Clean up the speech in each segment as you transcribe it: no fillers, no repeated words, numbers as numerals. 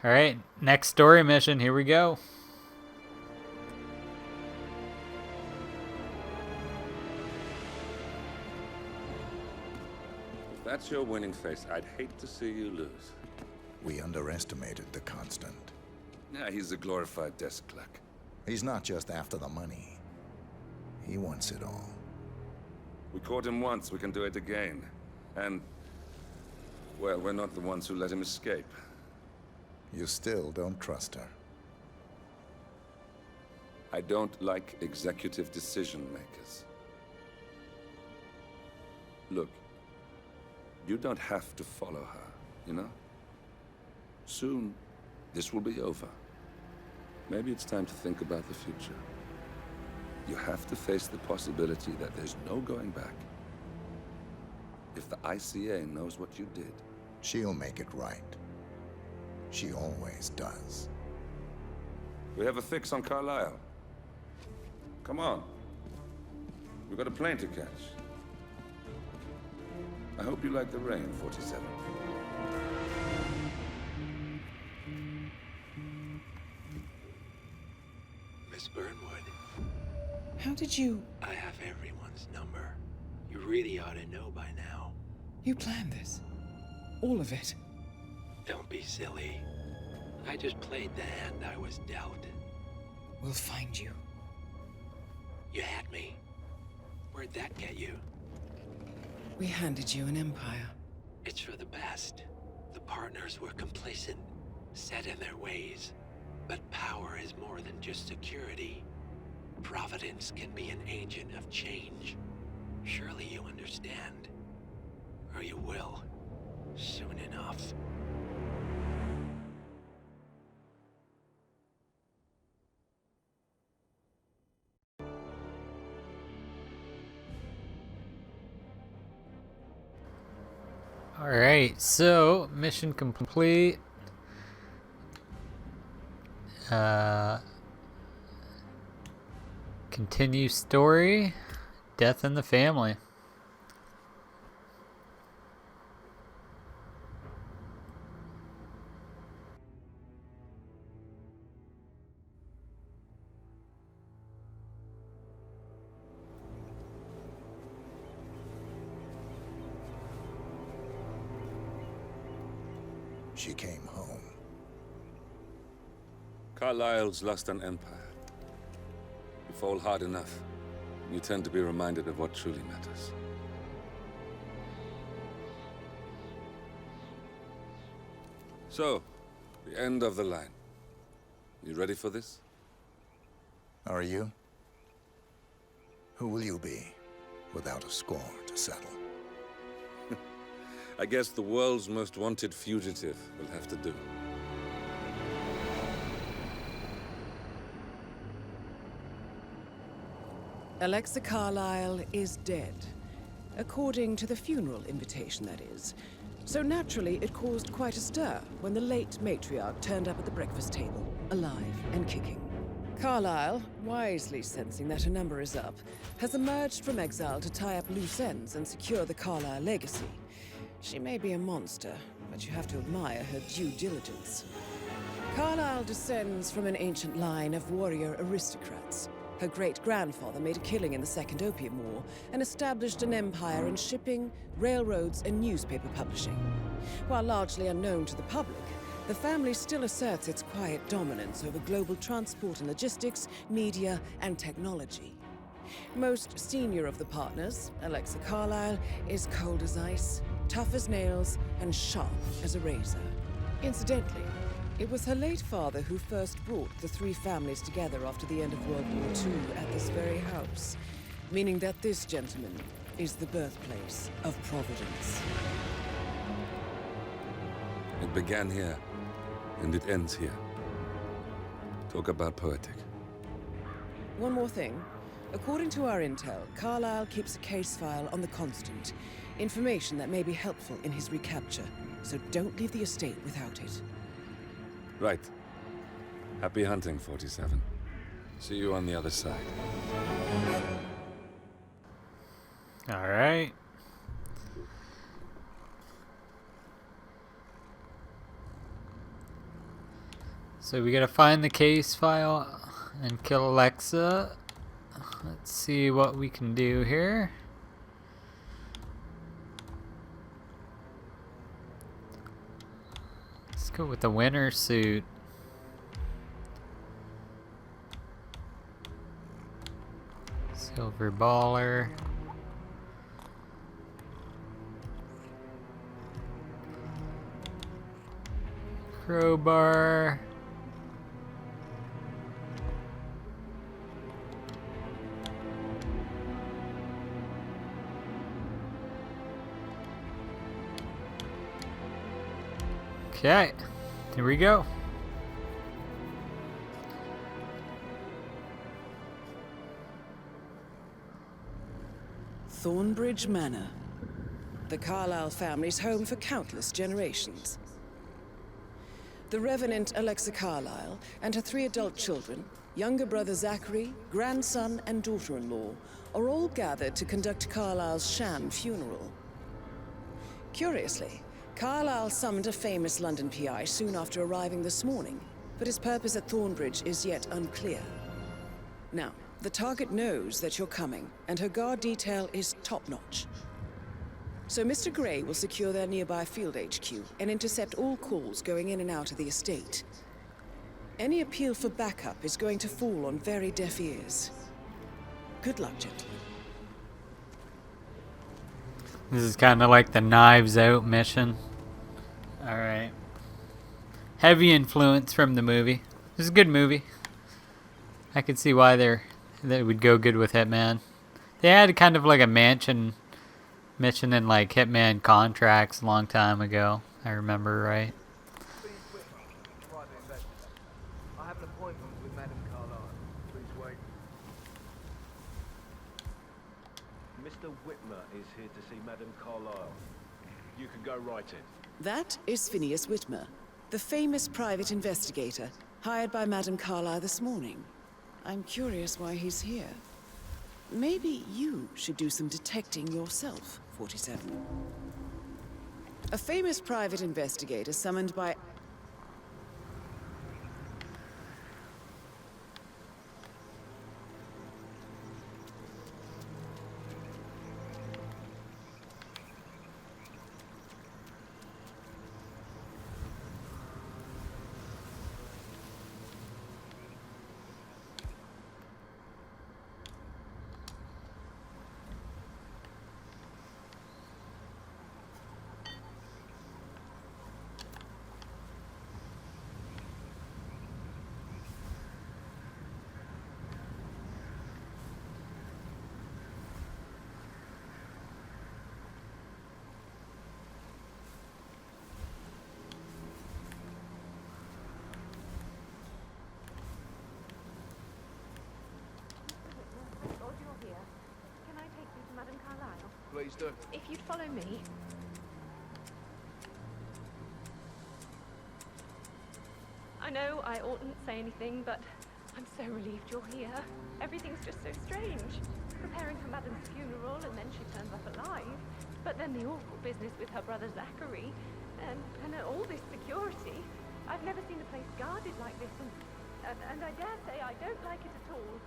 Alright, next story mission. Here we go. If that's your winning face, I'd hate to see you lose. We underestimated the Constant. Yeah, he's a glorified desk clerk. He's not just after the money. He wants it all. We caught him once, we can do it again. And, well, we're not the ones who let him escape. You still don't trust her. I don't like executive decision makers. Look, you don't have to follow her, you know? Soon, this will be over. Maybe it's time to think about the future. You have to face the possibility that there's no going back. If the ICA knows what you did, She'll make it right. She always does. we have a fix on Carlisle. Come on. We've got a plane to catch. I hope you like the rain, 47. Miss Burnwood, How did you... I have everyone's number. You really ought to know by now. You planned this? All of it? Don't be silly. I just played the hand I was dealt. We'll find you. You had me. Where'd that get you? We handed you an empire. It's for the best. The partners were complacent, set in their ways. But power is more than just security. Providence can be an agent of change. Surely you understand. Or you will. Soon enough. Alright, so mission complete. Continue story. Death in the family. She came home. Carlisle's lost an empire. You fall hard enough, you tend to be reminded of what truly matters. So, the end of the line. You ready for this? Are you? Who will you be, without a score to settle? I guess the world's most wanted fugitive will have to do. Alexa Carlyle is dead. According to the funeral invitation, that is. So naturally, it caused quite a stir when the late matriarch turned up at the breakfast table, alive and kicking. Carlyle, wisely sensing that her number is up, has emerged from exile to tie up loose ends and secure the Carlyle legacy. She may be a monster, but you have to admire her due diligence. Carlyle descends from an ancient line of warrior aristocrats. Her great-grandfather made a killing in the Second Opium War and established an empire in shipping, railroads, and newspaper publishing. While largely unknown to the public, the family still asserts its quiet dominance over global transport and logistics, media, and technology. Most senior of the partners, Alexa Carlyle, is cold as ice, tough as nails, and sharp as a razor. Incidentally, it was her late father who first brought the three families together after the end of World War II at this very house, meaning that this gentleman is the birthplace of Providence. It began here, and it ends here. Talk about poetic. One more thing. According to our intel, Carlyle keeps a case file on the Constant. Information that may be helpful in his recapture, so don't leave the estate without it. Right. Happy hunting, 47. See you on the other side. Alright. So we gotta find the case file and kill Alexa. Let's see what we can do here. Let's go with the winter suit. Silver baller. Crowbar. Okay, here we go. Thornbridge Manor. The Carlyle family's home for countless generations. The Revenant Alexa Carlyle and her 3 adult children, younger brother Zachary, grandson, and daughter-in-law, are all gathered to conduct Carlyle's sham funeral. Curiously, Carlyle summoned a famous London PI soon after arriving this morning, but his purpose at Thornbridge is yet unclear. Now, the target knows that you're coming, and her guard detail is top-notch. So Mr. Gray will secure their nearby field HQ and intercept all calls going in and out of the estate. Any appeal for backup is going to fall on very deaf ears. Good luck, gentlemen. This is kind of like the Knives Out mission. Alright. Heavy influence from the movie. This is a good movie. I could see why they would go good with Hitman. They had kind of like a mansion mission in like Hitman Contracts a long time ago. I remember right. I have an appointment with Madame Carlyle. Please wait. Mr. Whitmer is here to see Madame Carlyle. You can go right in. That is Phineas Whitmer, the famous private investigator hired by Madame Carlyle this morning. I'm curious why he's here. Maybe you should do some detecting yourself, 47. A famous private investigator summoned by... Can I take you to Madame Carlyle? Please do. If you'd follow me. I know I oughtn't say anything, but I'm so relieved you're here. Everything's just so strange. Preparing for Madame's funeral, and then she turns up alive. But then the awful business with her brother Zachary, and all this security. I've never seen a place guarded like this, and I dare say I don't like it at all.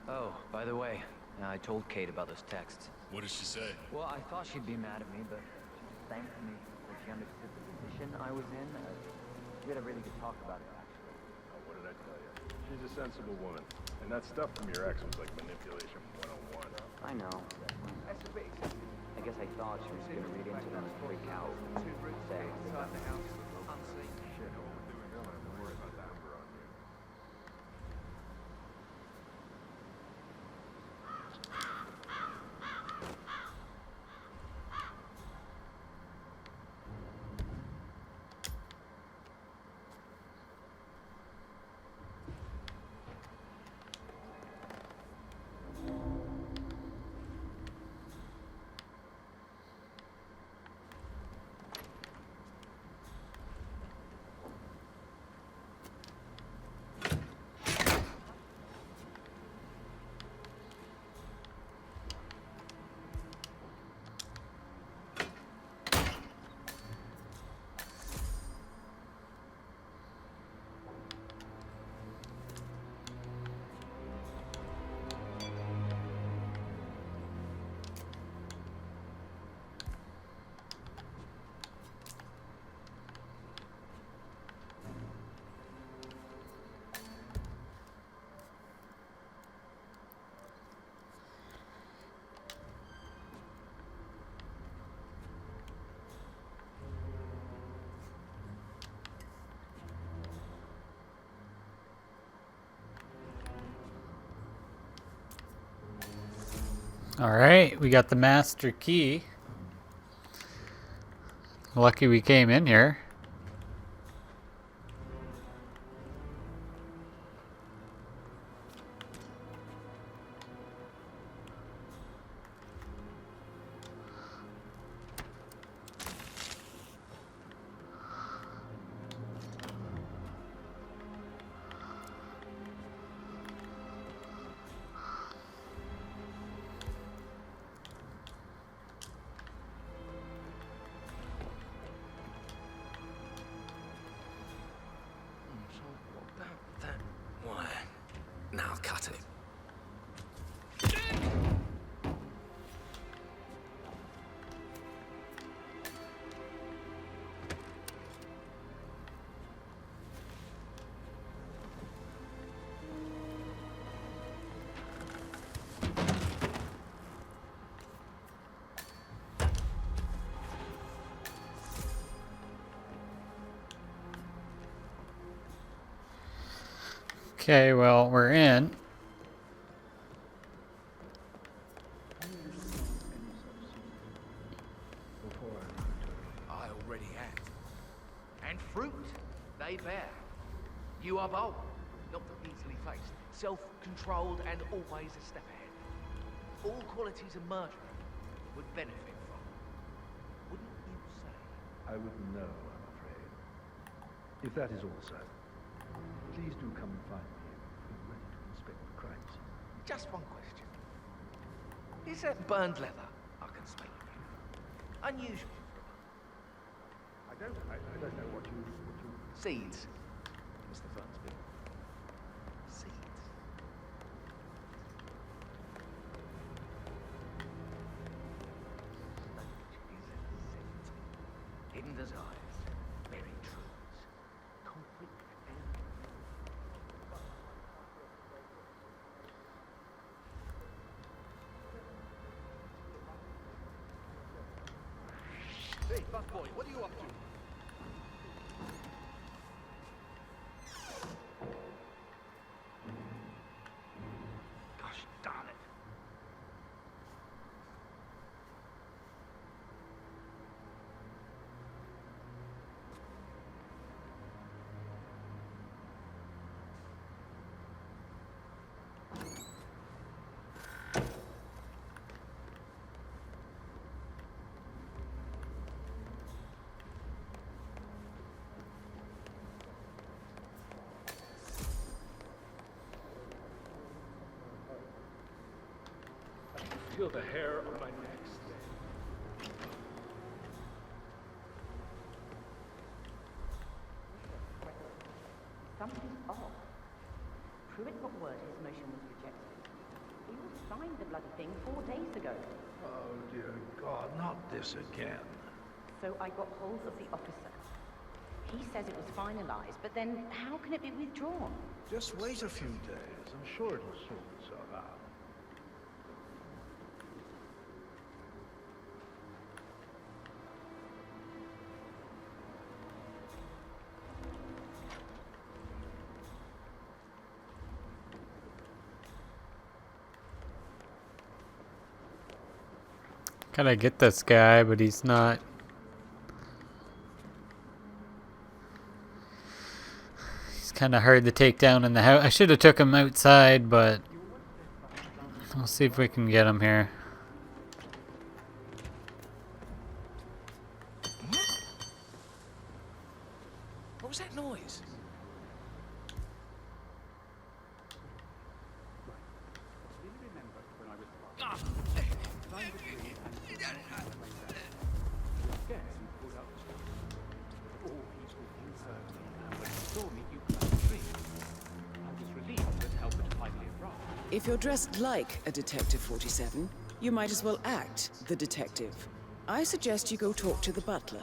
Oh, by the way, I told Kate about those texts. What did she say? Well, I thought she'd be mad at me, but she thanked me that she understood the position I was in. We had a really good talk about it, actually. Oh, what did I tell you? She's a sensible woman. And that stuff from your ex was like manipulation 101. I know. I guess I thought she was gonna read into them and freak out. Say, Shit, what we're doing here, I'm worried about that number on you. Alright, we got the master key. Lucky we came in here. Now cut it. Okay, well, we're in. I already have. And fruit they bear. You are bold, not easily faced, self-controlled, and always a step ahead. All qualities a murderer would benefit from. Wouldn't you say? I wouldn't know, I'm afraid. If that is all, sir, please do come and find me when you're ready to inspect the crime scene. Just one question. Is that burned leather I can smell on you? Unusual. I don't know what you... Seeds, Mr. Fernsby. Seeds. Hidden desires, buried truths, conflict and... Hey, busboy, what are you up to? Gosh darn it. Feel the hair on my neck stand. Something's off. Pruitt got word his motion was rejected. He all signed the bloody thing 4 days ago. Oh, dear God, not this again. So I got hold of the officer. He says it was finalized, but then how can it be withdrawn? Just wait a few days. I'm sure it'll sort itself out. Gotta get this guy, but he's not. He's kind of hard to take down in the house. I should have took him outside, but we'll see if we can get him here. What was that noise? If you're dressed like a Detective 47, you might as well act the detective. I suggest you go talk to the butler.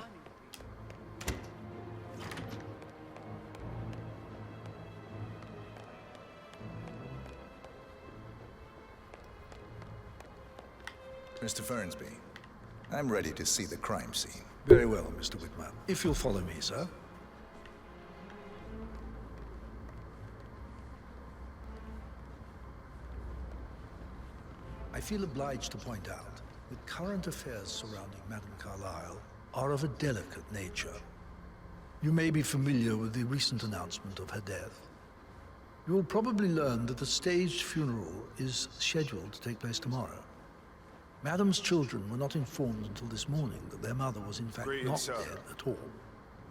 Mr. Fernsby, I'm ready to see the crime scene. Very well, Mr. Whitman. If you'll follow me, sir. I feel obliged to point out that current affairs surrounding Madame Carlyle are of a delicate nature. You may be familiar with the recent announcement of her death. You will probably learn that the staged funeral is scheduled to take place tomorrow. Madame's children were not informed until this morning that their mother was in fact not dead at all.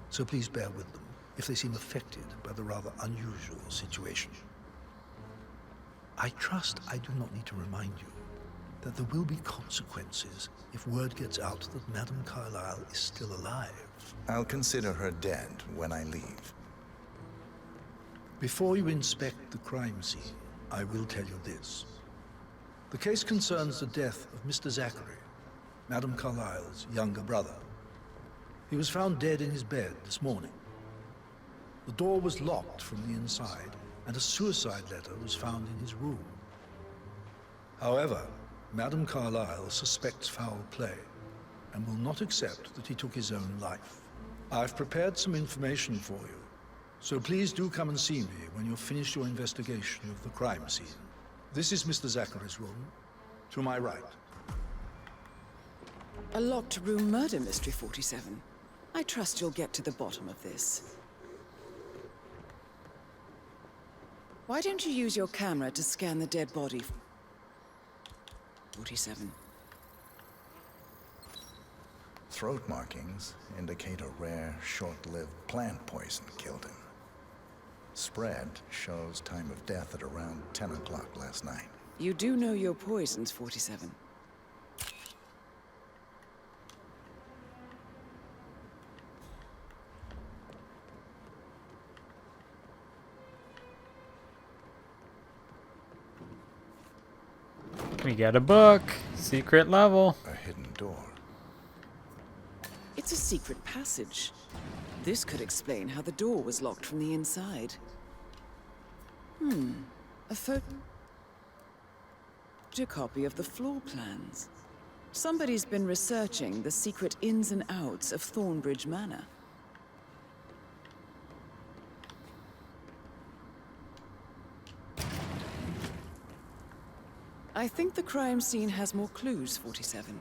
So please bear with them if they seem affected by the rather unusual situation. I trust I do not need to remind you that there will be consequences if word gets out that Madame Carlyle is still alive. I'll consider her dead when I leave. Before you inspect the crime scene, I will tell you this. The case concerns the death of Mr. Zachary, Madame Carlyle's younger brother. He was found dead in his bed this morning. The door was locked from the inside, and a suicide letter was found in his room. However, Madame Carlyle suspects foul play and will not accept that he took his own life. I've prepared some information for you, so please do come and see me when you've finished your investigation of the crime scene. This is Mr. Zachary's room, to my right. A locked room murder mystery, 47. I trust you'll get to the bottom of this. Why don't you use your camera to scan the dead body? 47. Throat markings indicate a rare, short-lived plant poison killed him. Spread shows time of death at around 10 o'clock last night. You do know your poisons, 47. We got a book. Secret level. A hidden door. It's a secret passage. This could explain how the door was locked from the inside. A photocopy of the floor plans. Somebody's been researching the secret ins and outs of Thornbridge Manor. I think the crime scene has more clues, 47.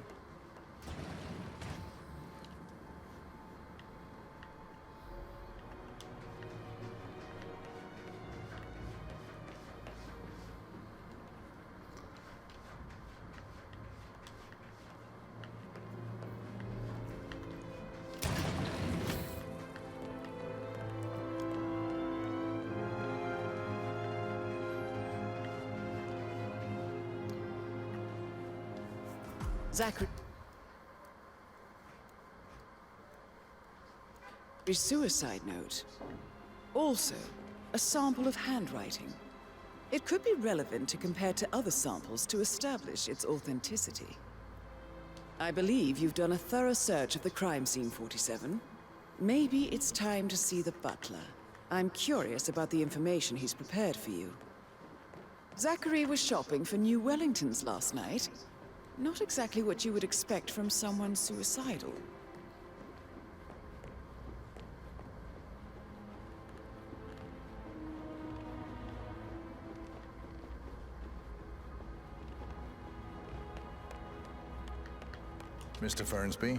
Zachary's suicide note. Also, a sample of handwriting. It could be relevant to compare to other samples to establish its authenticity. I believe you've done a thorough search of the crime scene, 47. Maybe it's time to see the butler. I'm curious about the information he's prepared for you. Zachary was shopping for new Wellingtons last night. Not exactly what you would expect from someone suicidal. Mr. Fernsby,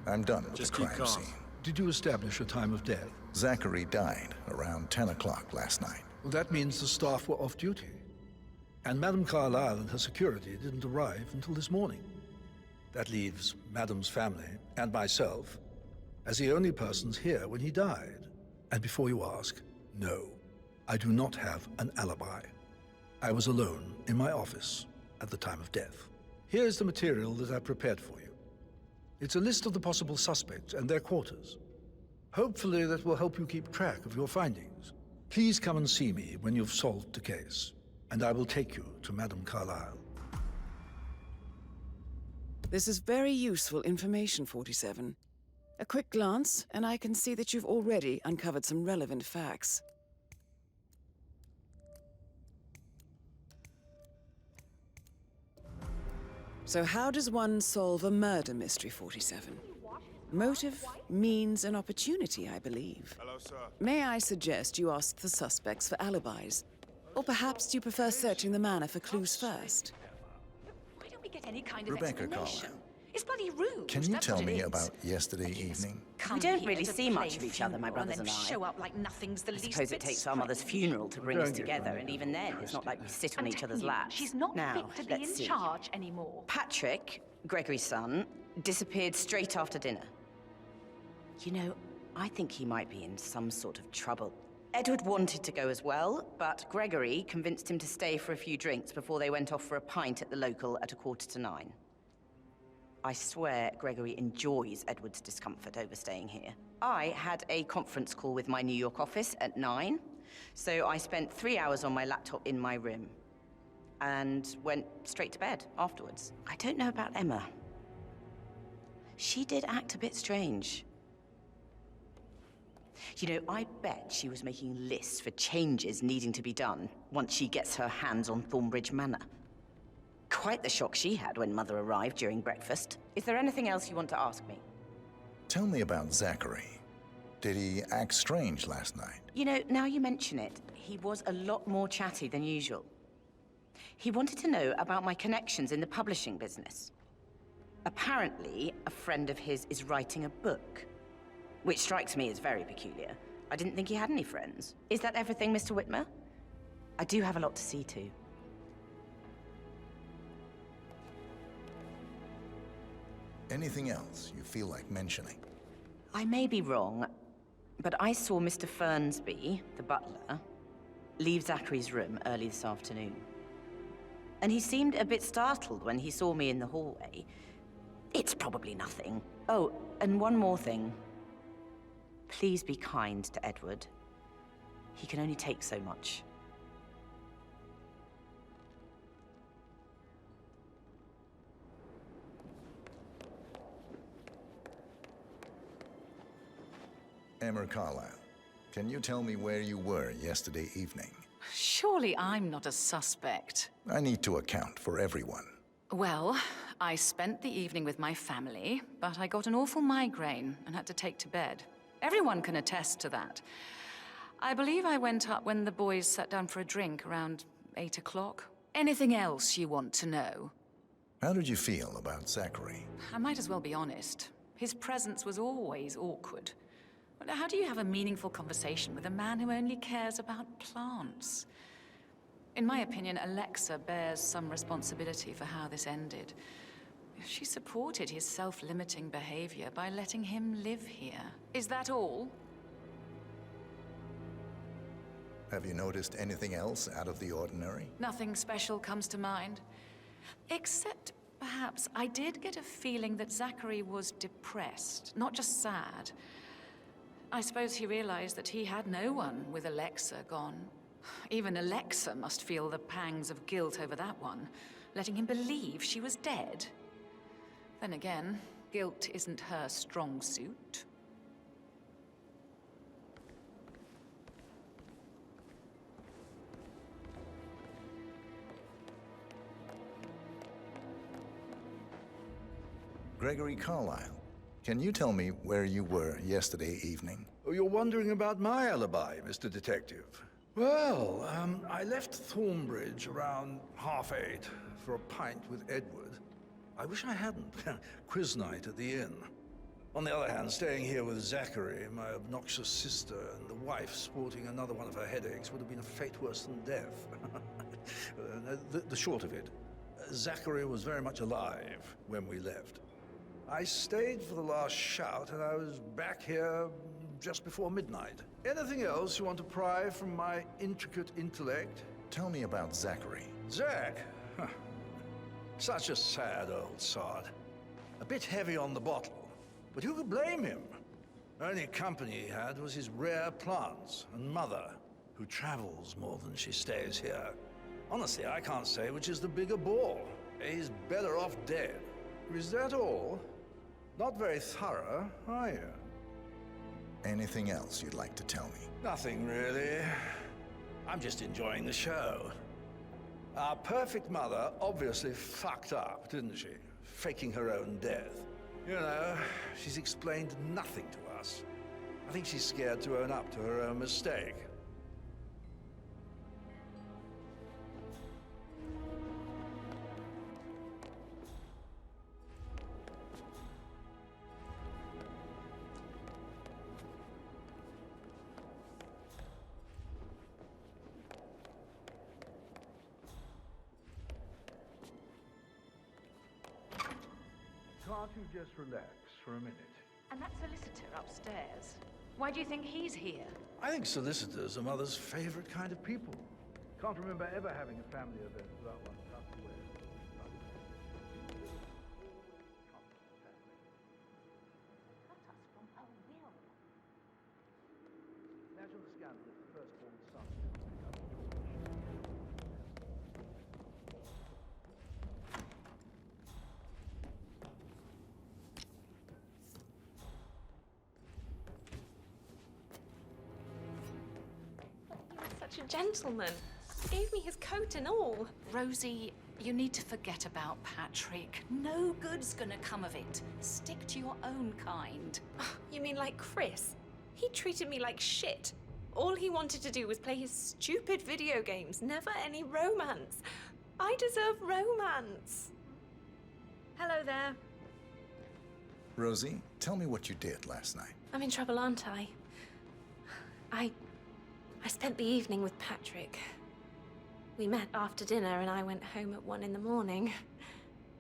I'm done with the crime scene. Did you establish a time of death? Zachary died around 10 o'clock last night. Well, that means the staff were off duty. And Madame Carlyle and her security didn't arrive until this morning. That leaves Madame's family and myself as the only persons here when he died. And before you ask, no, I do not have an alibi. I was alone in my office at the time of death. Here's the material that I prepared for you. It's a list of the possible suspects and their quarters. Hopefully that will help you keep track of your findings. Please come and see me when you've solved the case, and I will take you to Madame Carlyle. This is very useful information, 47. A quick glance, and I can see that you've already uncovered some relevant facts. So how does one solve a murder mystery, 47? Motive, means, and opportunity, I believe. Hello, sir. May I suggest you ask the suspects for alibis? Or perhaps you prefer searching the manor for clues first? get any kind of Rebecca explanation. Carlyle, It's bloody rude. can you that's tell what it me is. about yesterday evening? Come We don't here really to see much play of each other, my funeral brothers and and then I. show up like nothing's the I least suppose bit it takes our mother's strange. funeral to bring us Don't get together, me and even then, it's not like we sit on I'm each other's telling you, laps. she's not Now, fit to be let's in see. charge anymore. Patrick, Gregory's son, disappeared straight after dinner. You know, I think he might be in some sort of trouble. Edward wanted to go as well, but Gregory convinced him to stay for a few drinks before they went off for a pint at the local at 9:15. I swear Gregory enjoys Edward's discomfort over staying here. I had a conference call with my New York office at 9, so I spent 3 hours on my laptop in my room and went straight to bed afterwards. I don't know about Emma. She did act a bit strange. You know, I bet she was making lists for changes needing to be done once she gets her hands on Thornbridge Manor. Quite the shock she had when Mother arrived during breakfast. Is there anything else you want to ask me? Tell me about Zachary. Did he act strange last night? You know, now you mention it, he was a lot more chatty than usual. He wanted to know about my connections in the publishing business. Apparently, a friend of his is writing a book, which strikes me as very peculiar. I didn't think he had any friends. Is that everything, Mr. Whitmer? I do have a lot to see to. Anything else you feel like mentioning? I may be wrong, but I saw Mr. Fernsby, the butler, leave Zachary's room early this afternoon. And he seemed a bit startled when he saw me in the hallway. It's probably nothing. Oh, and one more thing. Please be kind to Edward. He can only take so much. Emma Carlyle, can you tell me where you were yesterday evening? Surely I'm not a suspect. I need to account for everyone. Well, I spent the evening with my family, but I got an awful migraine and had to take to bed. Everyone can attest to that. I believe I went up when the boys sat down for a drink around 8 o'clock. Anything else you want to know? How did you feel about Zachary? I might as well be honest. His presence was always awkward. But how do you have a meaningful conversation with a man who only cares about plants? In my opinion, Alexa bears some responsibility for how this ended. She supported his self-limiting behavior by letting him live here. Is that all? Have you noticed anything else out of the ordinary? Nothing special comes to mind. Except, perhaps, I did get a feeling that Zachary was depressed, not just sad. I suppose he realized that he had no one with Alexa gone. Even Alexa must feel the pangs of guilt over that one, letting him believe she was dead. Then again, guilt isn't her strong suit. Gregory Carlyle, can you tell me where you were yesterday evening? Oh, you're wondering about my alibi, Mr. Detective. Well, I left Thornbridge around 8:30 for a pint with Edward. I wish I hadn't. Quiz night at the inn. On the other hand, staying here with Zachary, my obnoxious sister, and the wife sporting another one of her headaches would have been a fate worse than death. The short of it, Zachary was very much alive when we left. I stayed for the last shout, and I was back here just before midnight. Anything else you want to pry from my intricate intellect? Tell me about Zachary. Zach? Huh. Such a sad old sod. A bit heavy on the bottle, but who could blame him? Only company he had was his rare plants and mother, who travels more than she stays here. Honestly, I can't say which is the bigger ball. He's better off dead. Is that all? Not very thorough, are you? Anything else you'd like to tell me? Nothing really. I'm just enjoying the show. Our perfect mother obviously fucked up, didn't she? Faking her own death. You know, she's explained nothing to us. I think she's scared to own up to her own mistake. can't you just relax for a minute? And that solicitor upstairs, why do you think he's here? I think solicitors are Mother's favorite kind of people. Can't remember ever having a family event without one tucked away. Imagine the scandal if the firstborn son didn't pick up He was such a gentleman. Gave me his coat and all. Rosie, you need to forget about Patrick. No good's gonna come of it. Stick to your own kind. You mean like Chris? He treated me like shit. All he wanted to do was play his stupid video games, never any romance. I deserve romance. Hello there. Rosie, tell me what you did last night. I'm in trouble, aren't I? I spent the evening with Patrick. We met after dinner and I went home at 1 in the morning.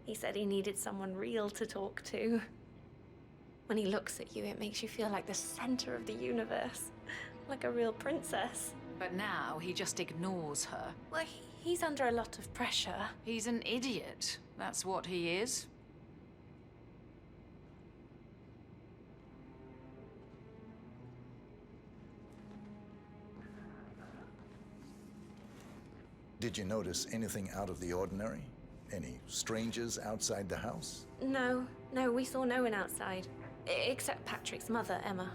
He said he needed someone real to talk to. When he looks at you, it makes you feel like the center of the universe. Like a real princess. But now he just ignores her. Well, he's under a lot of pressure. He's an idiot. That's what he is. Did you notice anything out of the ordinary? Any strangers outside the house? No, we saw no one outside. Except Patrick's mother, Emma.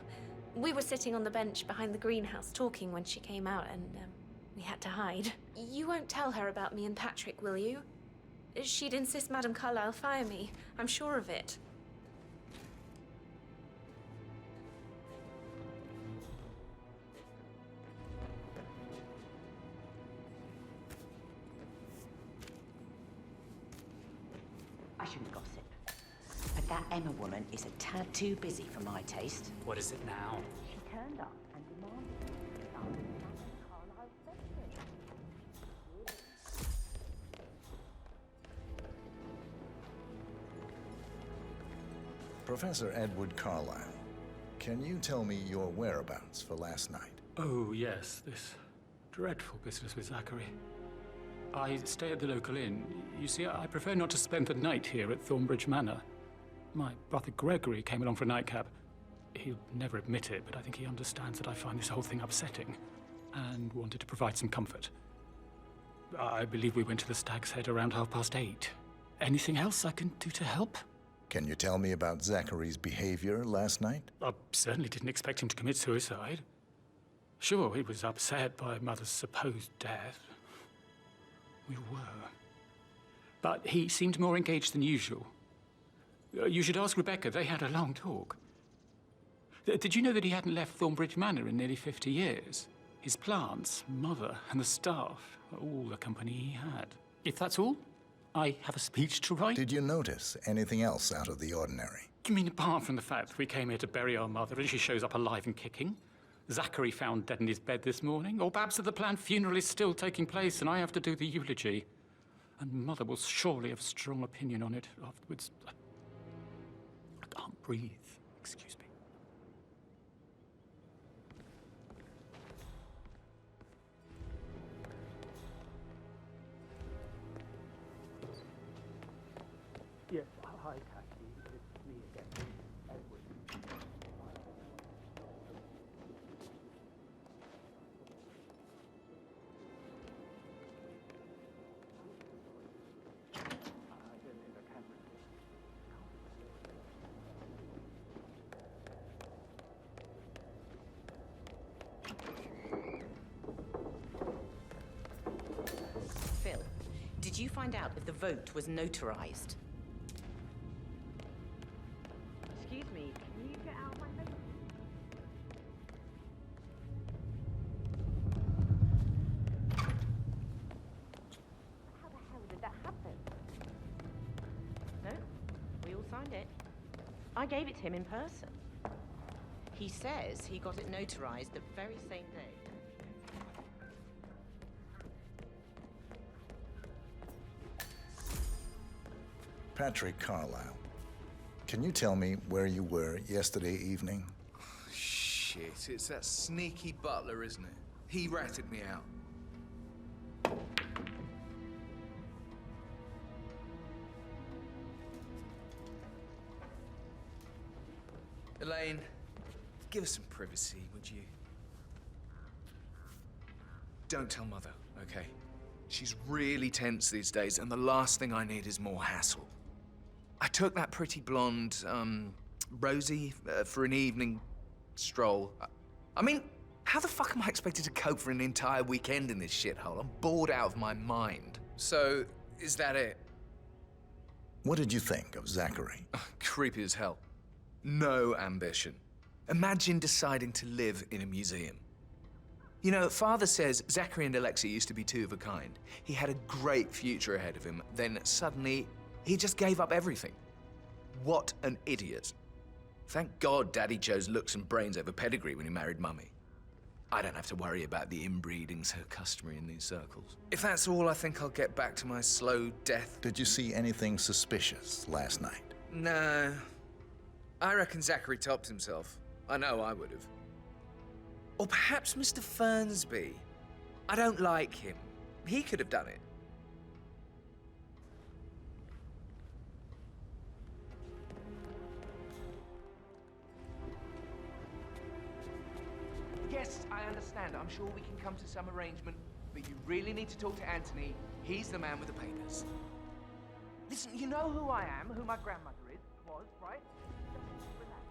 We were sitting on the bench behind the greenhouse talking when she came out and we had to hide. You won't tell her about me and Patrick, will you? She'd insist Madame Carlyle fire me. I'm sure of it. I shouldn't gossip. But that Emma woman is a tad too busy for my taste. What is it now? She turned up and demanded some Madame Carlyle's bedroom. Professor Edward Carlyle, can you tell me your whereabouts for last night? Oh, yes, this dreadful business with Zachary. I stay at the local inn. You see, I prefer not to spend the night here at Thornbridge Manor. My brother Gregory came along for a nightcap. He'll never admit it, but I think he understands that I find this whole thing upsetting and wanted to provide some comfort. I believe we went to the Stag's Head around 8:30. Anything else I can do to help? Can you tell me about Zachary's behavior last night? I certainly didn't expect him to commit suicide. Sure, he was upset by Mother's supposed death. We were. But he seemed more engaged than usual. You should ask Rebecca. They had a long talk. Did you know that he hadn't left Thornbridge Manor in nearly 50 years? His plants, Mother, and the staff were all the company he had. If that's all, I have a speech to write. Did you notice anything else out of the ordinary? You mean apart from the fact that we came here to bury our mother and she shows up alive and kicking? Zachary found dead in his bed this morning? Or perhaps that the planned funeral is still taking place and I have to do the eulogy? And Mother will surely have a strong opinion on it afterwards. I can't breathe. Excuse me. Yes, hi, Cathy. It's me again. Edward. Phil, did you find out if the vote was notarized? Excuse me, can you get out of my face? How the hell did that happen? No, we all signed it. I gave it to him in person. He says he got it notarized the very same day. Patrick Carlyle, Can you tell me where you were yesterday evening? Shit, it's that sneaky butler, isn't it? He ratted me out. Elaine, give us some privacy, would you? Don't tell Mother, okay? She's really tense these days, and the last thing I need is more hassle. I took that pretty blonde, Rosie, for an evening stroll. I mean, how the fuck am I expected to cope for an entire weekend in this shithole? I'm bored out of my mind. So, is that it? What did you think of Zachary? Creepy as hell. No ambition. Imagine deciding to live in a museum. You know, Father says Zachary and Alexia used to be two of a kind. He had a great future ahead of him, then suddenly, he just gave up everything. What an idiot. Thank God Daddy chose looks and brains over pedigree when he married Mummy. I don't have to worry about the inbreeding so customary in these circles. If that's all, I think I'll get back to my slow death. Did you see anything suspicious last night? No. I reckon Zachary topped himself. I know I would have. Or perhaps Mr. Fernsby. I don't like him. He could have done it. Yes, I understand. I'm sure we can come to some arrangement, but you really need to talk to Anthony. He's the man with the papers. Listen, you know who I am, who my grandmother was, right? Just relax.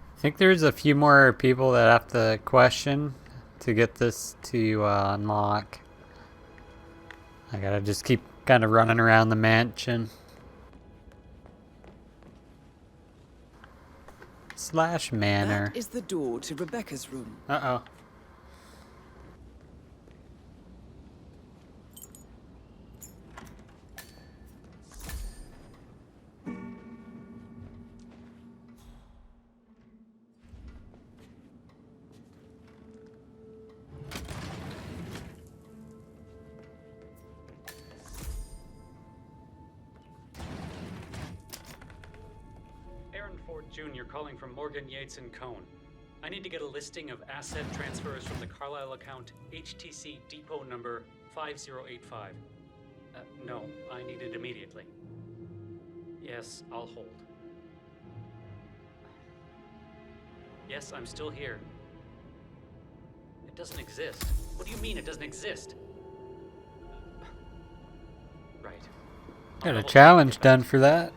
I think there's a few more people that have to question to get this to unlock. I gotta just keep kind of running around the mansion. Slash manor. That is the door to Rebecca's room. Uh-oh. Jr. calling from Morgan, Yates & Cohn. I need to get a listing of asset transfers from the Carlisle account HTC depot number 5085. No, I need it immediately. Yes, I'll hold. Yes, I'm still here. It doesn't exist. What do you mean it doesn't exist? Right. Got a challenge done for that.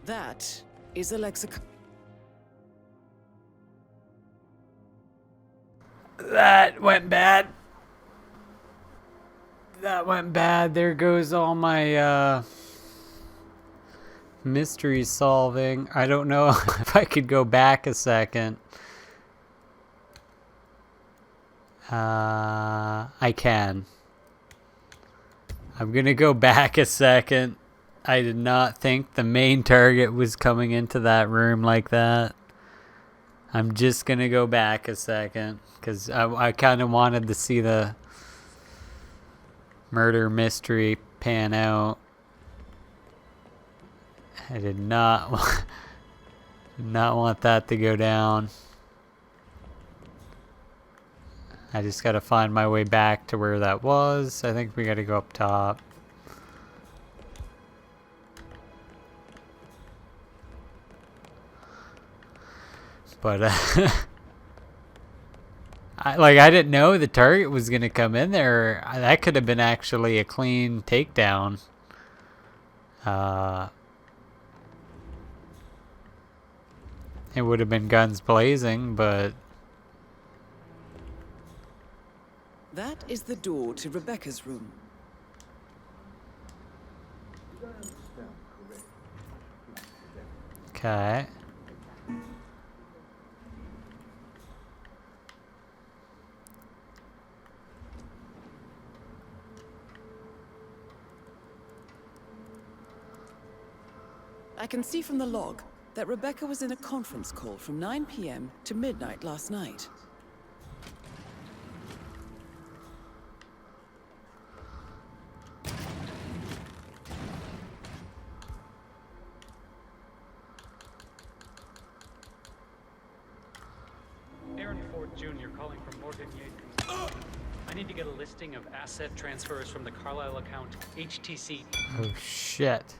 That is Alexa. That went bad. That went bad. There goes all my mystery solving. I don't know if I could go back a second. I can. I'm gonna go back a second. I did not think the main target was coming into that room like that. I'm just gonna go back a second because I kind of wanted to see the murder mystery pan out. I did not want that to go down. I just gotta find my way back to where that was. I think we gotta go up top. But I didn't know the target was gonna come in there. That could have been actually a clean takedown. It would have been guns blazing, but That is the door to Rebecca's room. okay. I can see from the log that Rebecca was in a conference call from 9 p.m. to midnight last night. Aaron Ford Jr. calling from Morgan Yates. I need to get a listing of asset transfers from the Carlisle account HTC. Oh shit.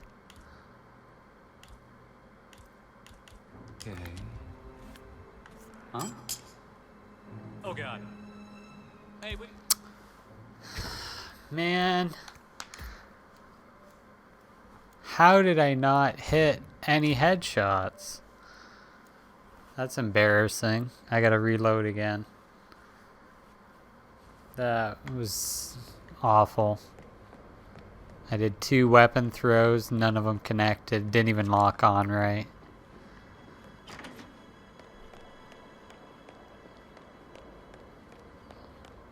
Okay. Huh? Oh god. Hey, wait. Man. How did I not hit any headshots? That's embarrassing. I gotta reload again. That was awful. I did 2 weapon throws, none of them connected, didn't even lock on right.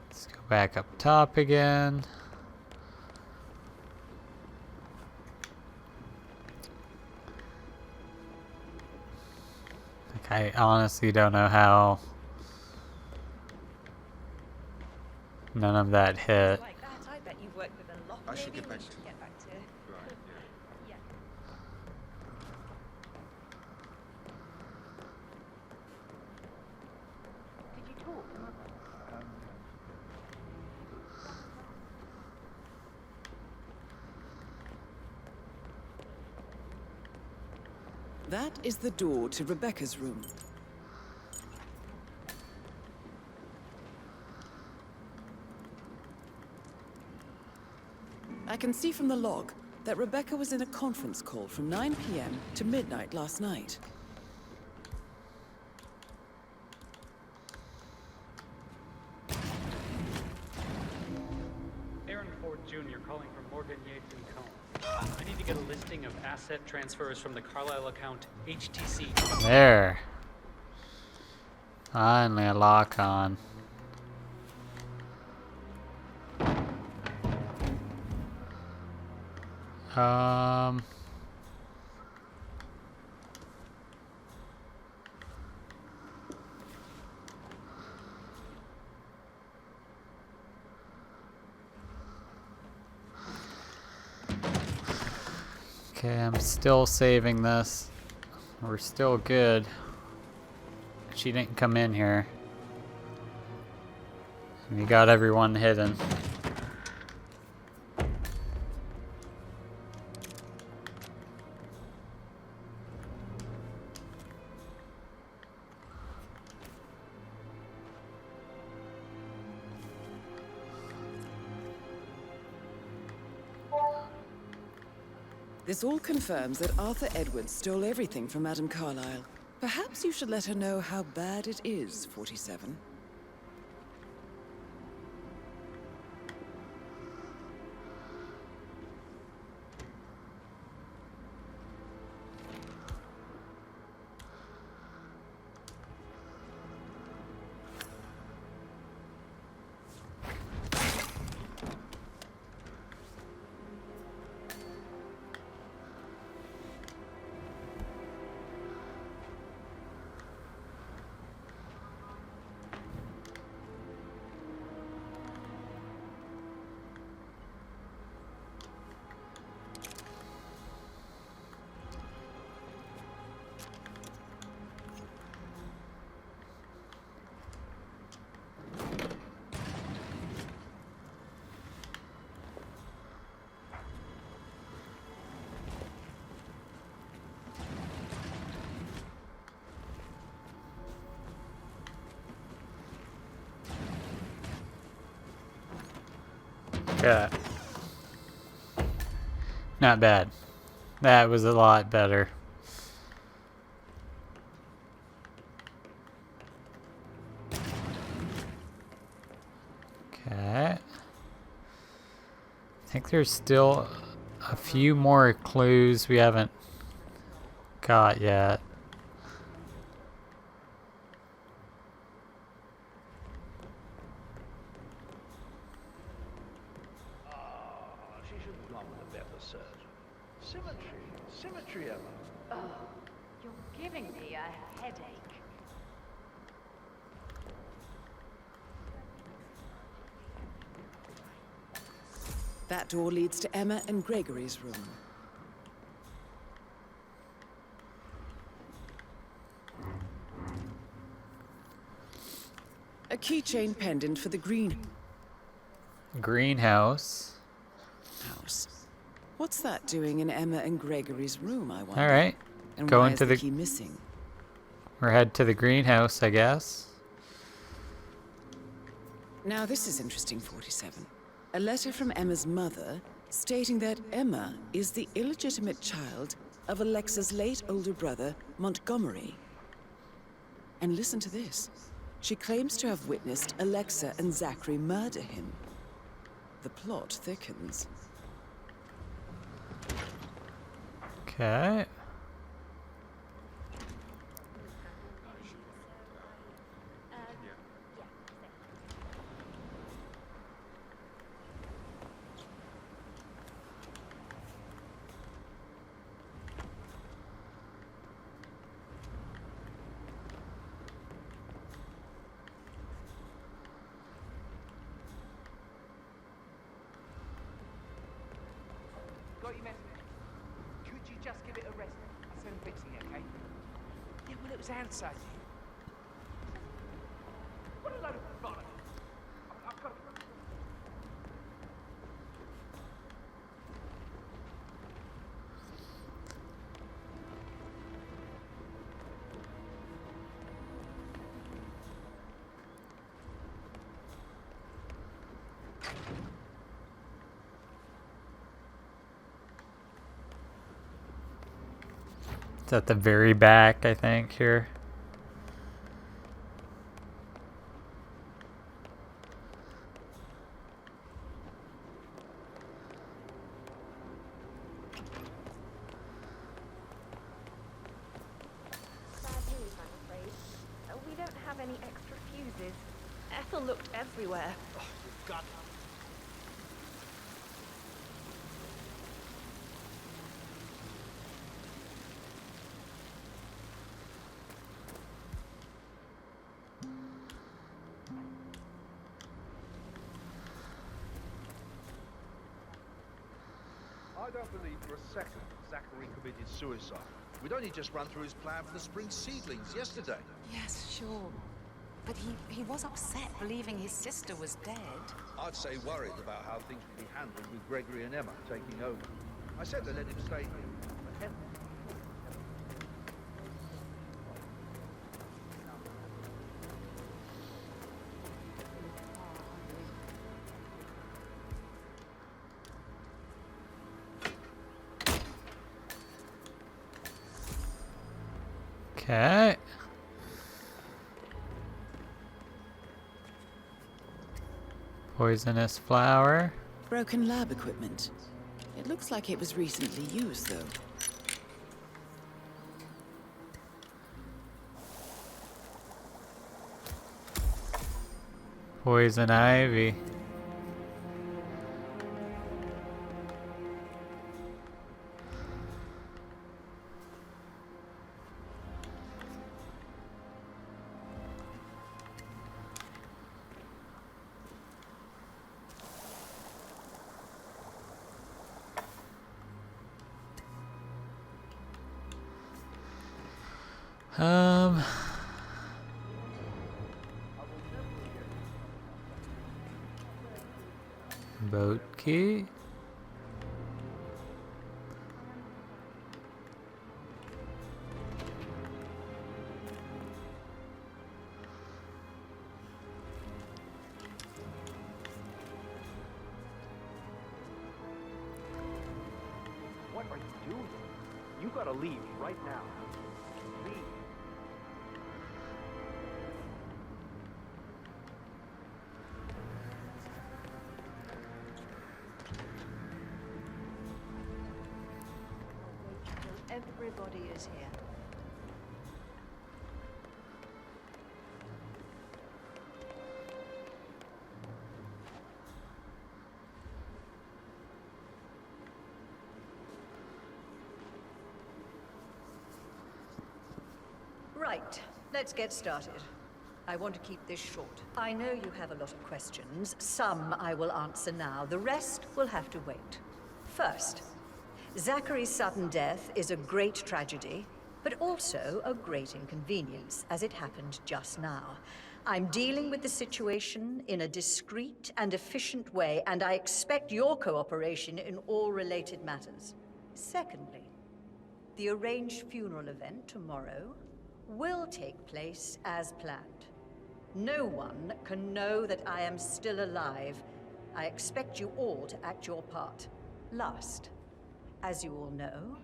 Let's go back up top again. I honestly don't know how none of that hit. Like that, I bet you've worked with a lot. I should get back to to get back to. Right, Yeah. Did you talk to Mother? That is the door to Rebecca's room. I can see from the log that Rebecca was in a conference call from 9 p.m. to midnight last night. Aaron Ford Jr. calling from Morgan Yates and Cone. I need to get a listing of asset transfers from the Carlisle account HTC. There. Finally a lock on. Okay, I'm still saving this. We're still good. She didn't come in here. We got everyone hidden. This all confirms that Arthur Edwards stole everything from Madame Carlisle. Perhaps you should let her know how bad it is, 47. Okay. Not bad. That was a lot better. Okay. I think there's still a few more clues we haven't got yet. She should have gone with a better surgeon. Symmetry, Emma. Oh, you're giving me a headache. That door leads to Emma and Gregory's room. A keychain pendant for the Greenhouse. house. What's that doing in Emma and Gregory's room, I wonder? All right. And Going why is to the key missing? We're head to the greenhouse, I guess. Now this is interesting, 47. A letter from Emma's mother stating that Emma is the illegitimate child of Alexa's late older brother, Montgomery. And listen to this. She claims to have witnessed Alexa and Zachary murder him. The plot thickens. Okay. Got your message? Could you just give it a rest? I said I'm fixing it, okay? Yeah, well, it was answered. What a load of bollocks. I've got to... It's at the very back, I think, here. Bad news, I'm afraid. We don't have any extra fuses. Ethel looked everywhere. Oh, you've got... I don't believe for a second Zachary committed suicide. We'd only just run through his plan for the spring seedlings yesterday. Yes, sure. But he was upset believing his sister was dead. I'd say worried about how things would be handled with Gregory and Emma taking over. I said to let him stay here. But Emma... Okay. Poisonous flower. Broken lab equipment. It looks like it was recently used, though. Poison ivy. Boat key. Junior, you gotta leave right now. Leave. Everybody is here. Right, let's get started. I want to keep this short. I know you have a lot of questions. Some I will answer now. The rest will have to wait. First, Zachary's sudden death is a great tragedy, but also a great inconvenience, as it happened just now. I'm dealing with the situation in a discreet and efficient way, and I expect your cooperation in all related matters. Secondly, the arranged funeral event tomorrow will take place as planned. No one can know that I am still alive. I expect you all to act your part. Last, as you all know,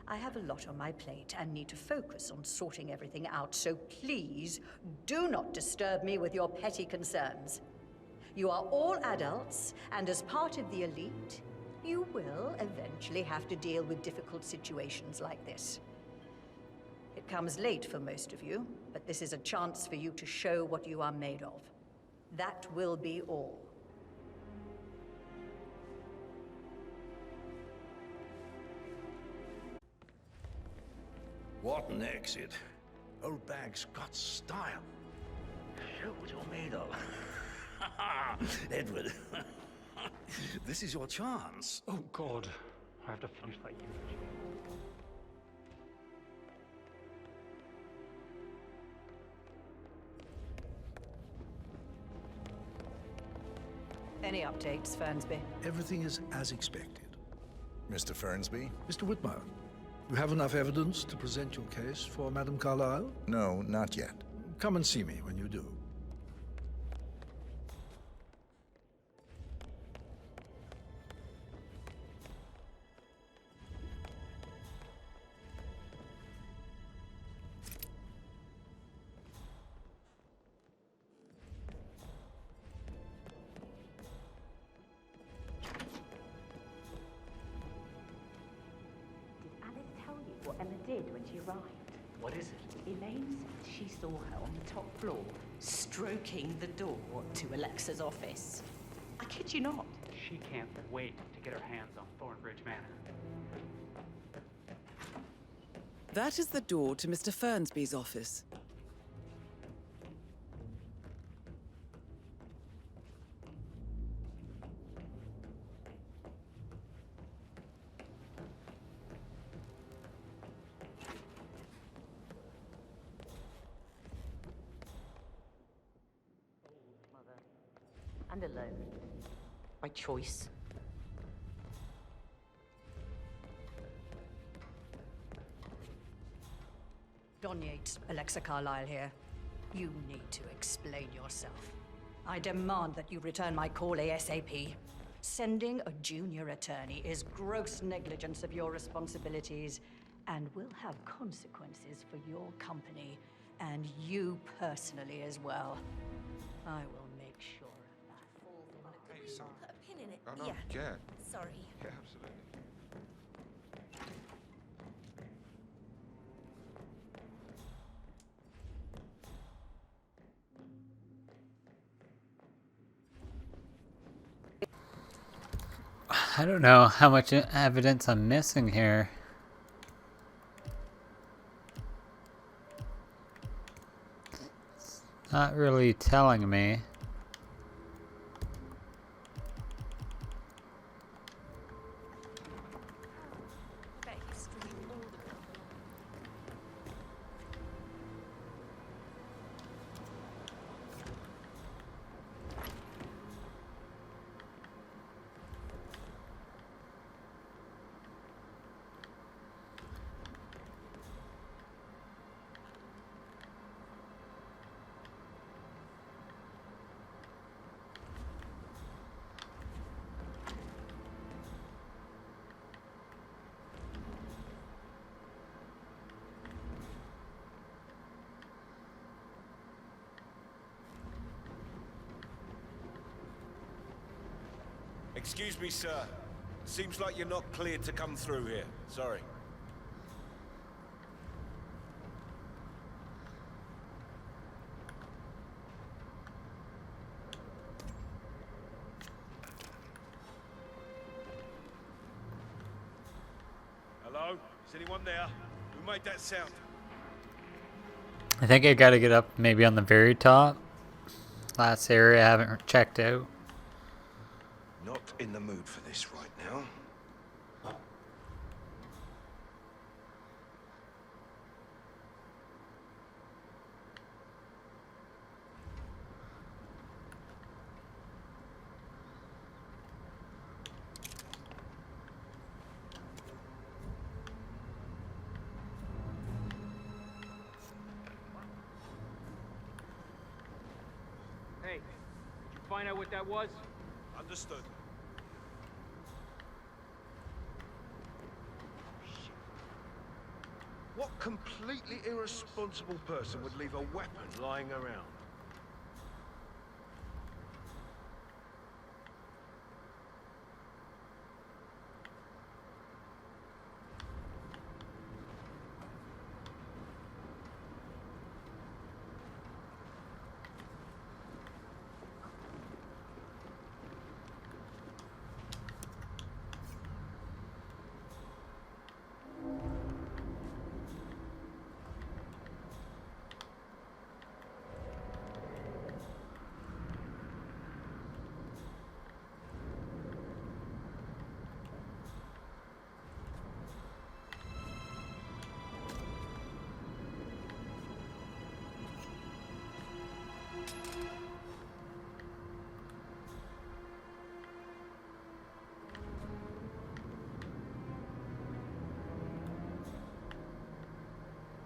I have a lot on my plate and need to focus on sorting everything out, so please do not disturb me with your petty concerns. You are all adults, and as part of the elite, you will eventually have to deal with difficult situations like this. It comes late for most of you, but this is a chance for you to show what you are made of. That will be all. What an exit. Old bag's got style. Show what you're made of. Edward, this is your chance. Oh, God. I have to finish that eulogy. Any updates, Fernsby? Everything is as expected. Mr. Fernsby? Mr. Whitmire, you have enough evidence to present your case for Madame Carlyle? No, not yet. Come and see me when you do. What Emma did when she arrived. What is it? Elaine said she saw her on the top floor, stroking the door to Alexa's office. I kid you not. She can't wait to get her hands on Thornbridge Manor. That is the door to Mr. Fernsby's office. And alone. By choice. Don Yates, Alexa Carlyle here. You need to explain yourself. I demand that you return my call ASAP. Sending a junior attorney is gross negligence of your responsibilities and will have consequences for your company and you personally as well. I will make sure of that. Hey, son. Put a pin in it. Oh, no, Yeah. yeah. Sorry. Yeah, absolutely. I don't know how much evidence I'm missing here. It's not really telling me. Excuse me, sir. Seems like you're not cleared to come through here. Sorry. Hello? Is anyone there? Who made that sound? I think I gotta get up maybe on the very top. Last area I haven't checked out. Not in the mood for this right now. Hey, did you find out what that was? Understood. What completely irresponsible person would leave a weapon lying around?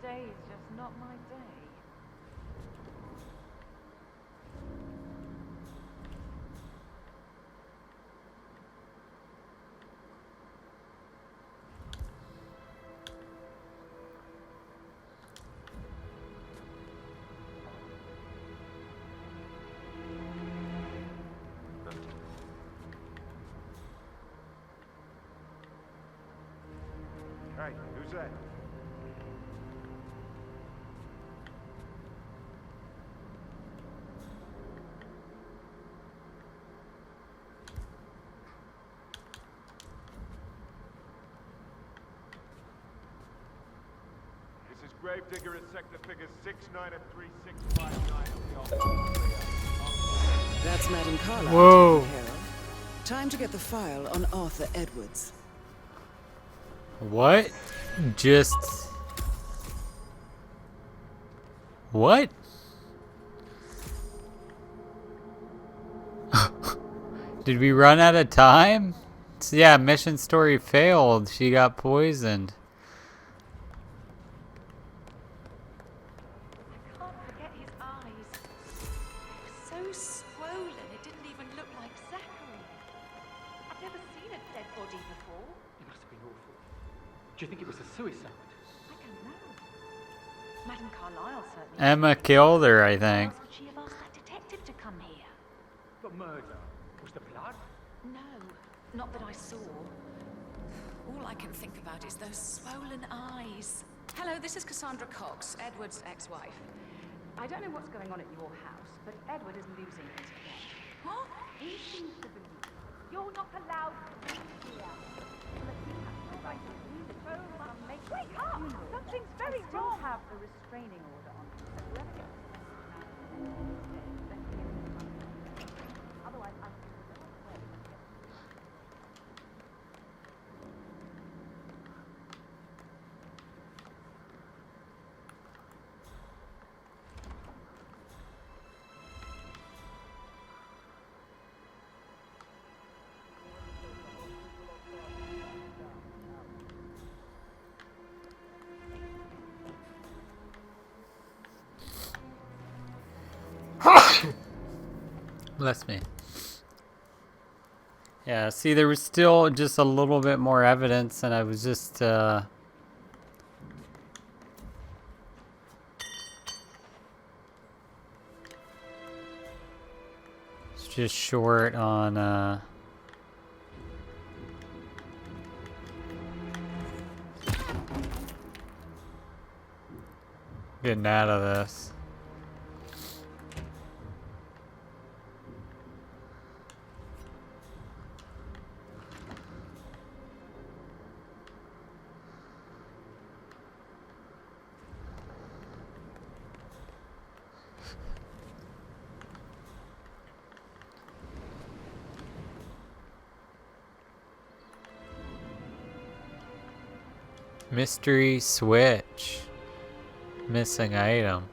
Today is just not my day. Hey, who's that? This is Gravedigger at sector figures 69 and 3659 of the That's Madam Carlyle. Whoa. Harold. Time to get the file on Arthur Edwards. What? Just... What? Did we run out of time? So yeah, mission story failed. She got poisoned. I can't forget his eyes. They were so swollen, it didn't even look like Zachary. I've never seen a dead body before. It must have been awful. Do you think it was a suicide? I don't know. Madam Carlyle certainly. Emma killed her, I think. Would she have asked that detective to come here? But murder? Was the blood? No, not that I saw. All I can think about is those swollen eyes. Hello, this is Cassandra Cox, Edward's ex-wife. I don't know what's going on at your house, but Edward is losing it again. What? He seems to believe you're not allowed to be here. But you have no right to leave it. Wake up! Something's very wrong. I still have the restraining order on him, so whoever gets this otherwise I will do no other way than get Bless me. Yeah, see, there was still just a little bit more evidence, and I was just, it's just short on, getting out of this. Mystery switch. Missing item.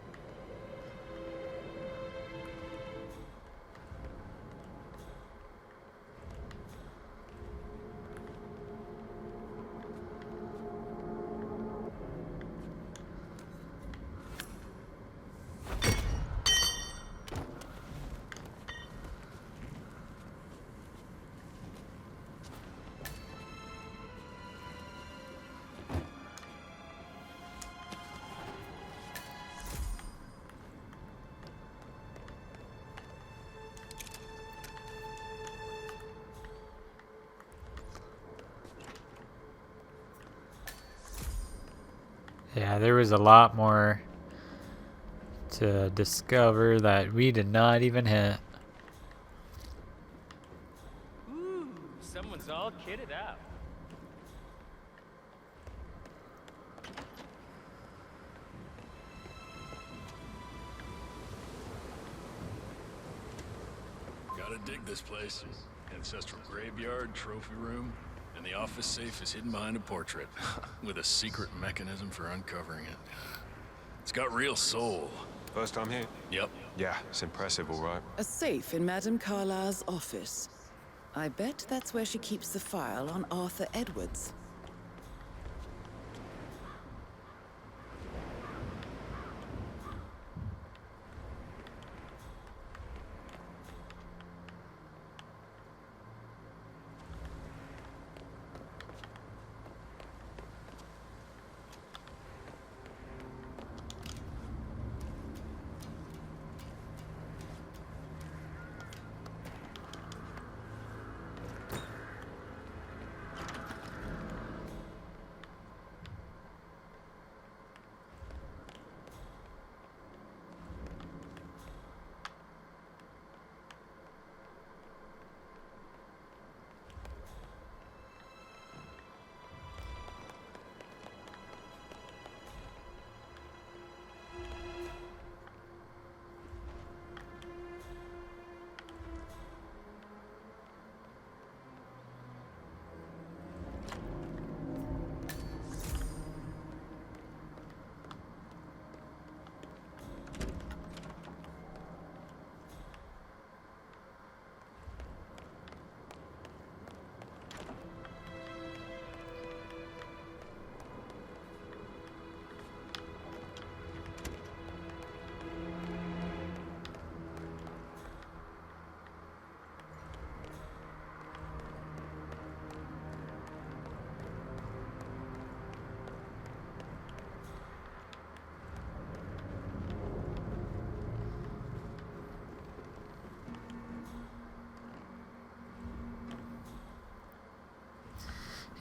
Yeah, there was a lot more to discover that we did not even hit. Ooh, someone's all kitted out. Gotta dig this place. Ancestral graveyard, trophy room, and the office safe is hidden behind a portrait, with a secret mechanism for uncovering it. It's got real soul. First time here? Yep. Yeah, it's impressive, all right. A safe in Madame Carlyle's office. I bet that's where she keeps the file on Arthur Edwards.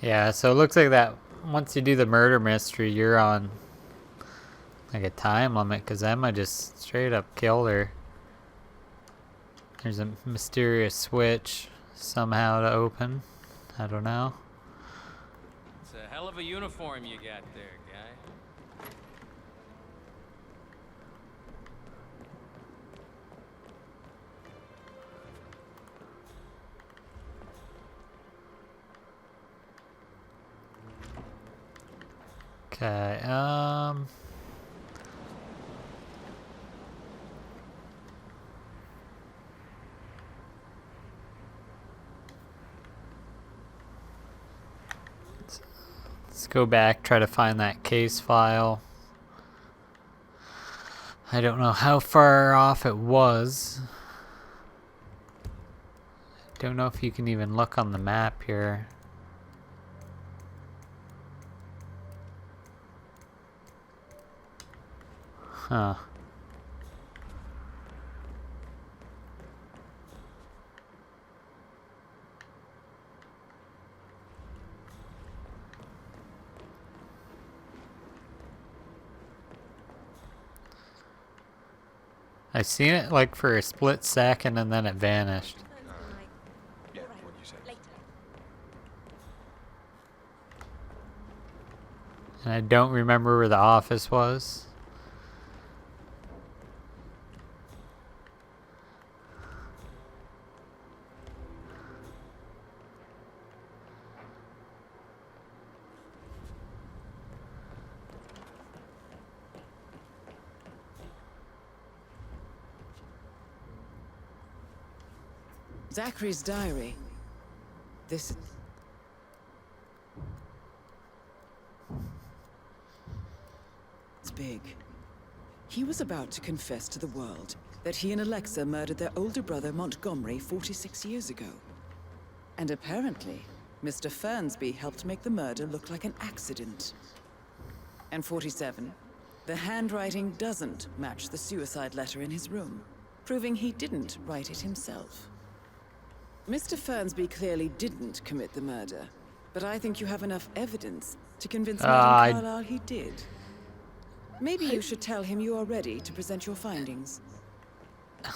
Yeah, so it looks like that once you do the murder mystery, you're on like a time limit because Emma just straight up killed her. There's a mysterious switch somehow to open. I don't know. It's a hell of a uniform you got there, guy. Okay, let's go back, try to find that case file. I don't know how far off it was. Don't know if you can even look on the map here. Huh. I seen it like for a split second and then it vanished. Yeah, what you said. And I don't remember where the office was. Zachary's diary. This... It's big. He was about to confess to the world that he and Alexa murdered their older brother Montgomery 46 years ago. And apparently, Mr. Fernsby helped make the murder look like an accident. And 47, the handwriting doesn't match the suicide letter in his room, proving he didn't write it himself. Mr. Fernsby clearly didn't commit the murder, but I think you have enough evidence to convince Madam Carlyle he did. Maybe you should tell him you are ready to present your findings.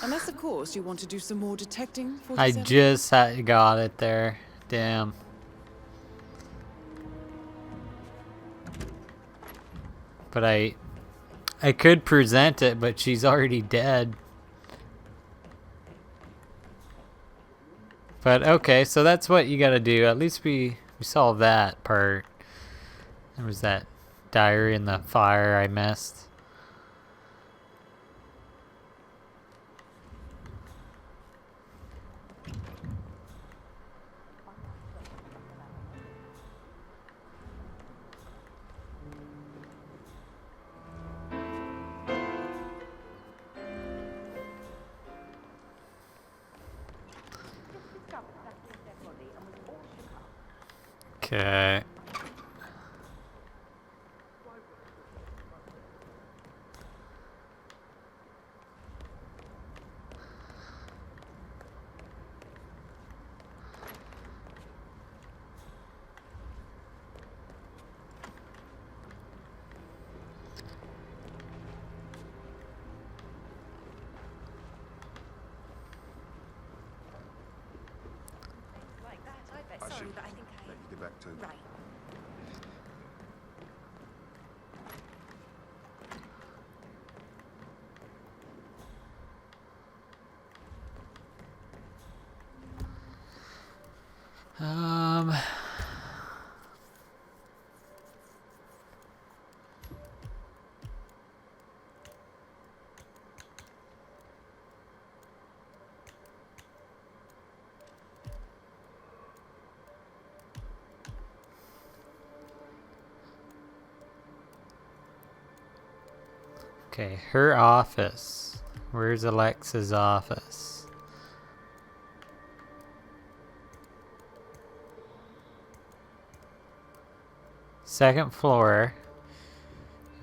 Unless, of course, you want to do some more detecting, 47? I just got it there. Damn. But I could present it, but she's already dead. But okay, so that's what you gotta do. At least we solved that part. There was that diary in the fire I missed. Okay. I should let you get back to... Right. Okay, her office. Where's Alexa's office? Second floor.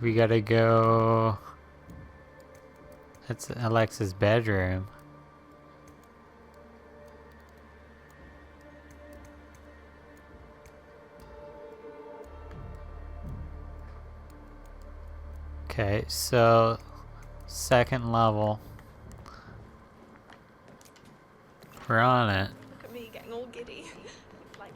We gotta go... That's Alexa's bedroom. Okay, so second level. We're on it. Look at me getting all giddy. Like...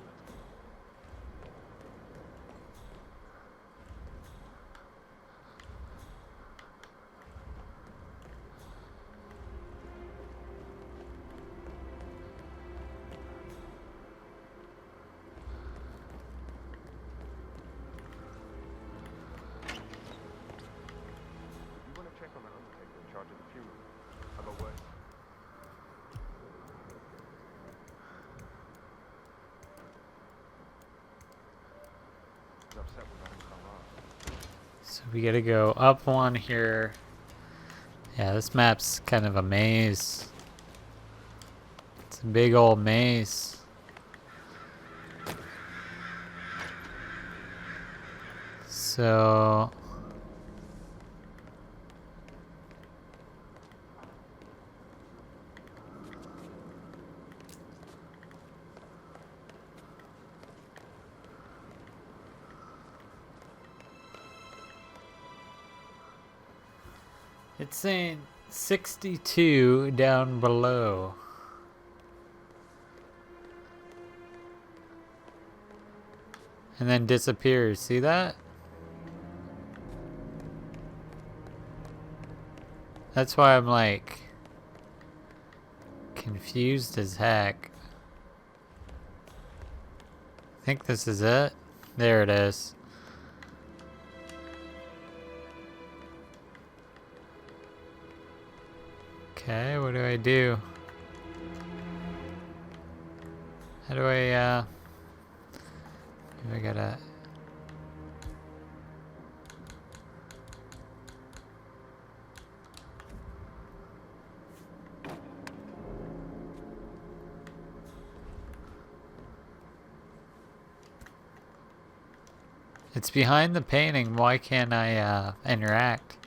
You want to check on that undertaker in charge of the funeral? Have a word. He's upset with Madam Carlyle. So we gotta go up one here. Yeah, this map's kind of a maze. It's a big old maze. So... It's saying 62 down below. And then disappears. See that? That's why I'm like confused as heck. I think this is it. There it is. Okay, what do I do? How do I gotta... It's behind the painting. Why can't I interact?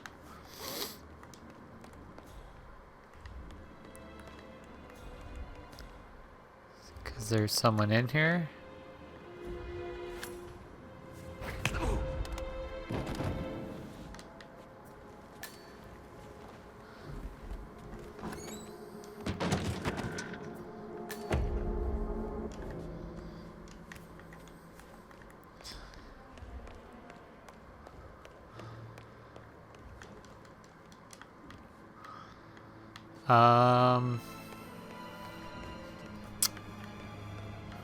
Because there's someone in here?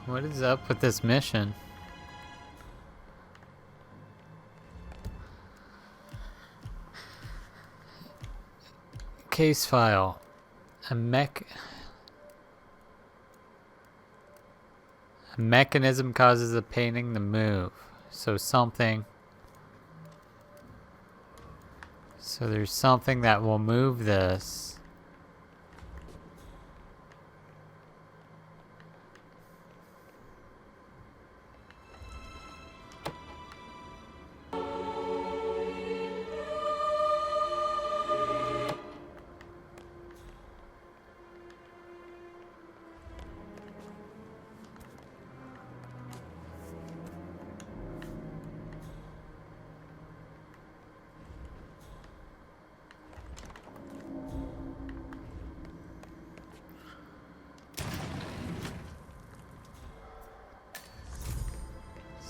What is up with this mission? Case file. A mechanism causes a painting to move. So something. So there's something that will move this.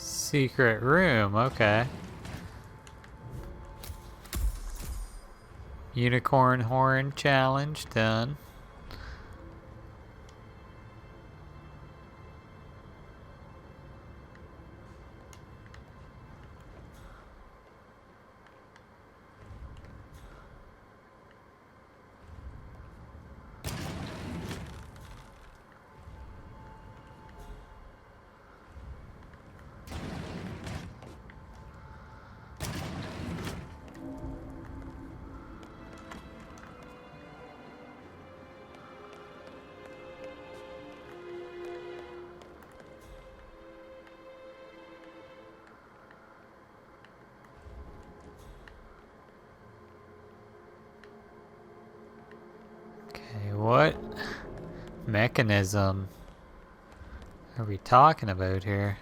Secret room, okay. Unicorn horn challenge done. What mechanism are we talking about here?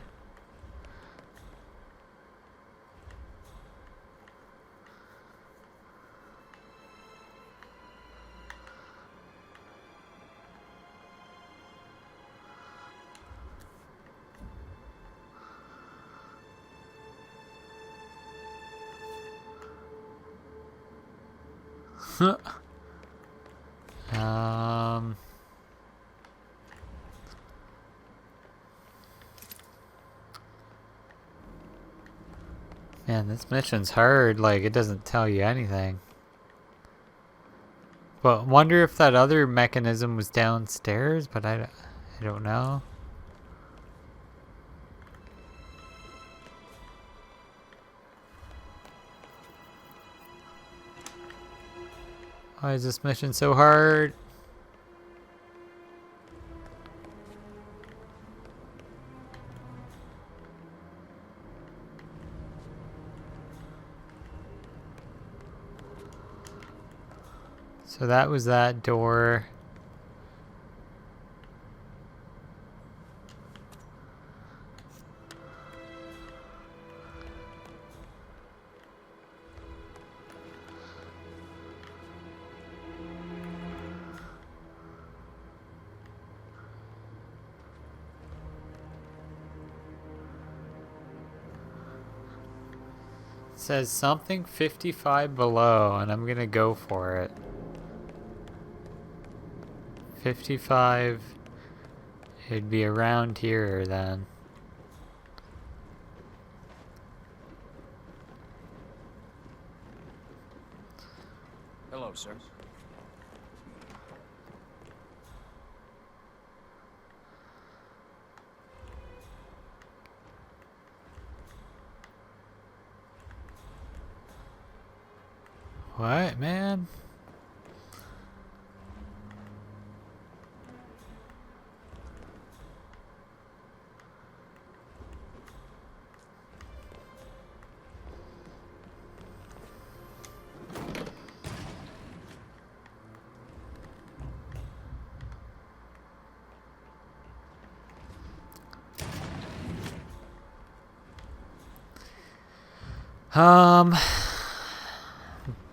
Man, this mission's hard, like it doesn't tell you anything. But wonder if that other mechanism was downstairs, but I don't know. Why is this mission so hard? So that was that door. It says something 55 below, and I'm gonna go for it. 55. It'd be around here then. Hello, sir. What, man?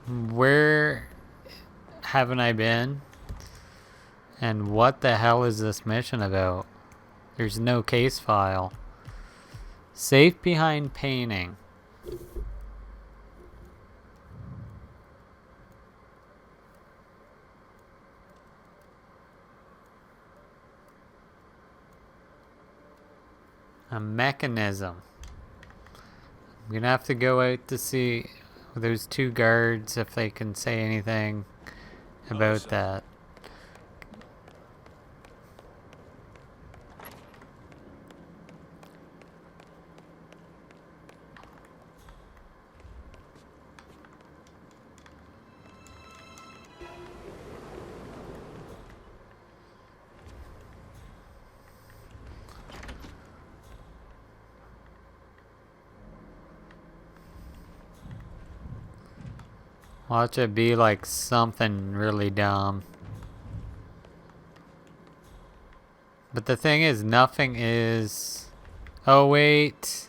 Where haven't I been? And what the hell is this mission about? There's no case file. Safe behind painting. A mechanism. I'm gonna have to go out to see those two guards if they can say anything about that. Watch it be like something really dumb. But the thing is, nothing is... Oh, wait.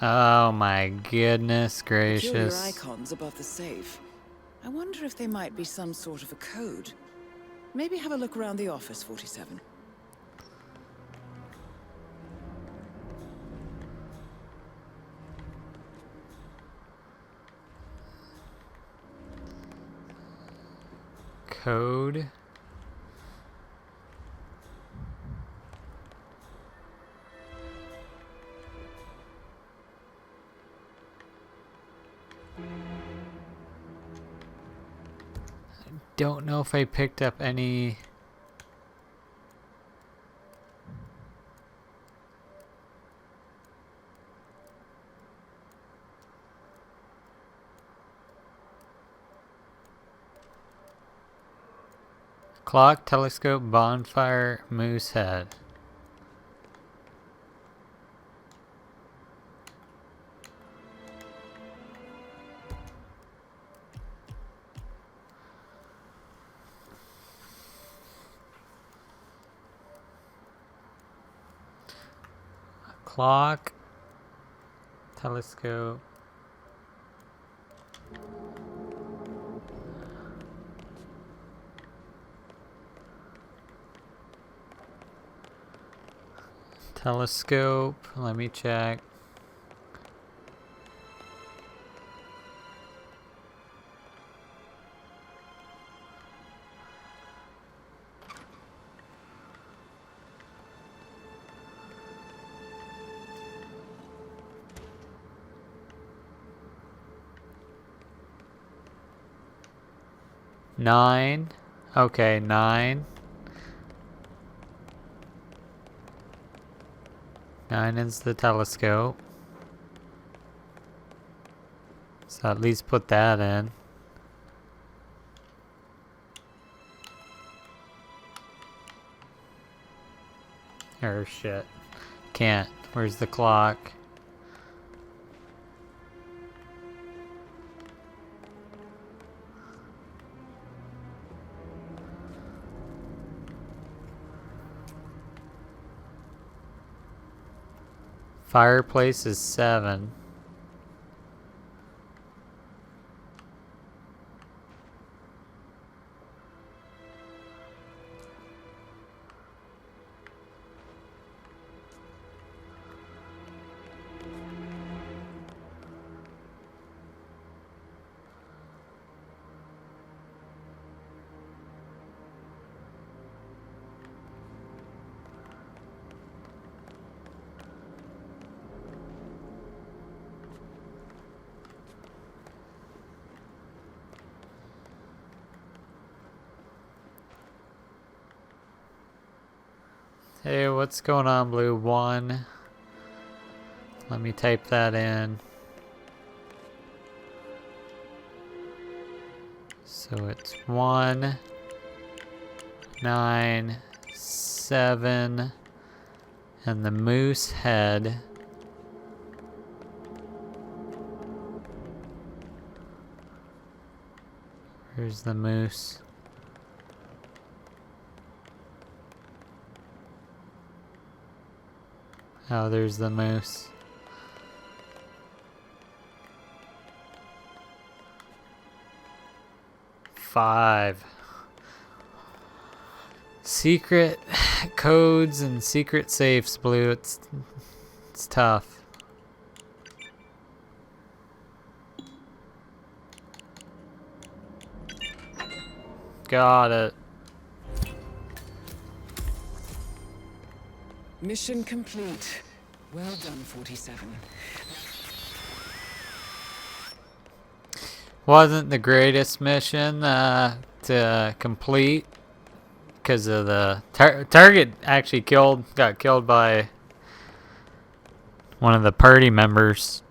Oh my goodness gracious. Peculiar icons above the safe. I wonder if they might be some sort of a code. Maybe have a look around the office, 47. Code. Don't know if I picked up any. Clock, telescope, bonfire, moose head. Clock, telescope. Telescope, let me check. Nine. Okay, 9. 9 is the telescope. So at least put that in. Oh shit. Can't. Where's the clock? Fireplace is 7. Hey, what's going on, Blue? 1. Let me type that in. So it's 1, 9, 7, and the moose head. Here's the moose. Oh, there's the moose. Five. Secret codes and secret safes, Blue. It's tough. Got it. Mission complete. Well done, 47. Wasn't the greatest mission to complete because of the target actually got killed by one of the party members.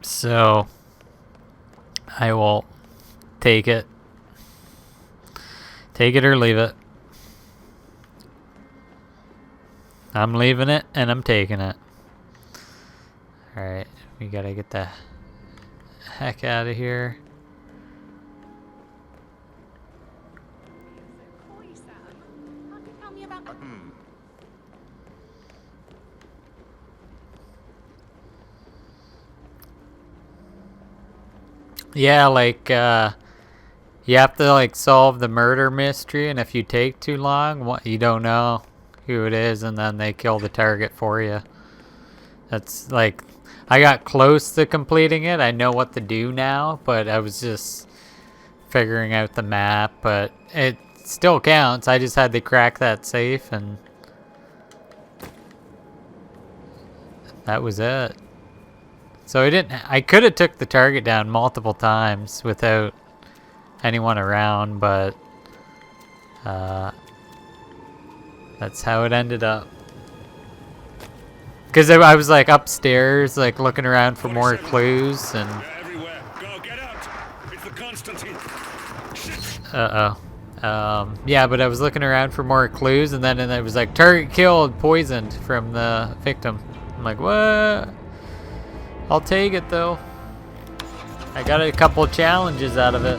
So I will take it. Take it or leave it. I'm leaving it and I'm taking it. Alright, we gotta get the heck out of here. Yeah, like, you have to, like, solve the murder mystery, and if you take too long, you don't know who it is, and then they kill the target for you. That's, like, I got close to completing it. I know what to do now, but I was just figuring out the map, but it still counts. I just had to crack that safe, and that was it. So I could have took the target down multiple times without anyone around, but that's how it ended up. Because I was like upstairs, like looking around for more clues, and yeah, but I was looking around for more clues, and then it was like target killed, poisoned from the victim. I'm like, what? I'll take it though. I got a couple challenges out of it.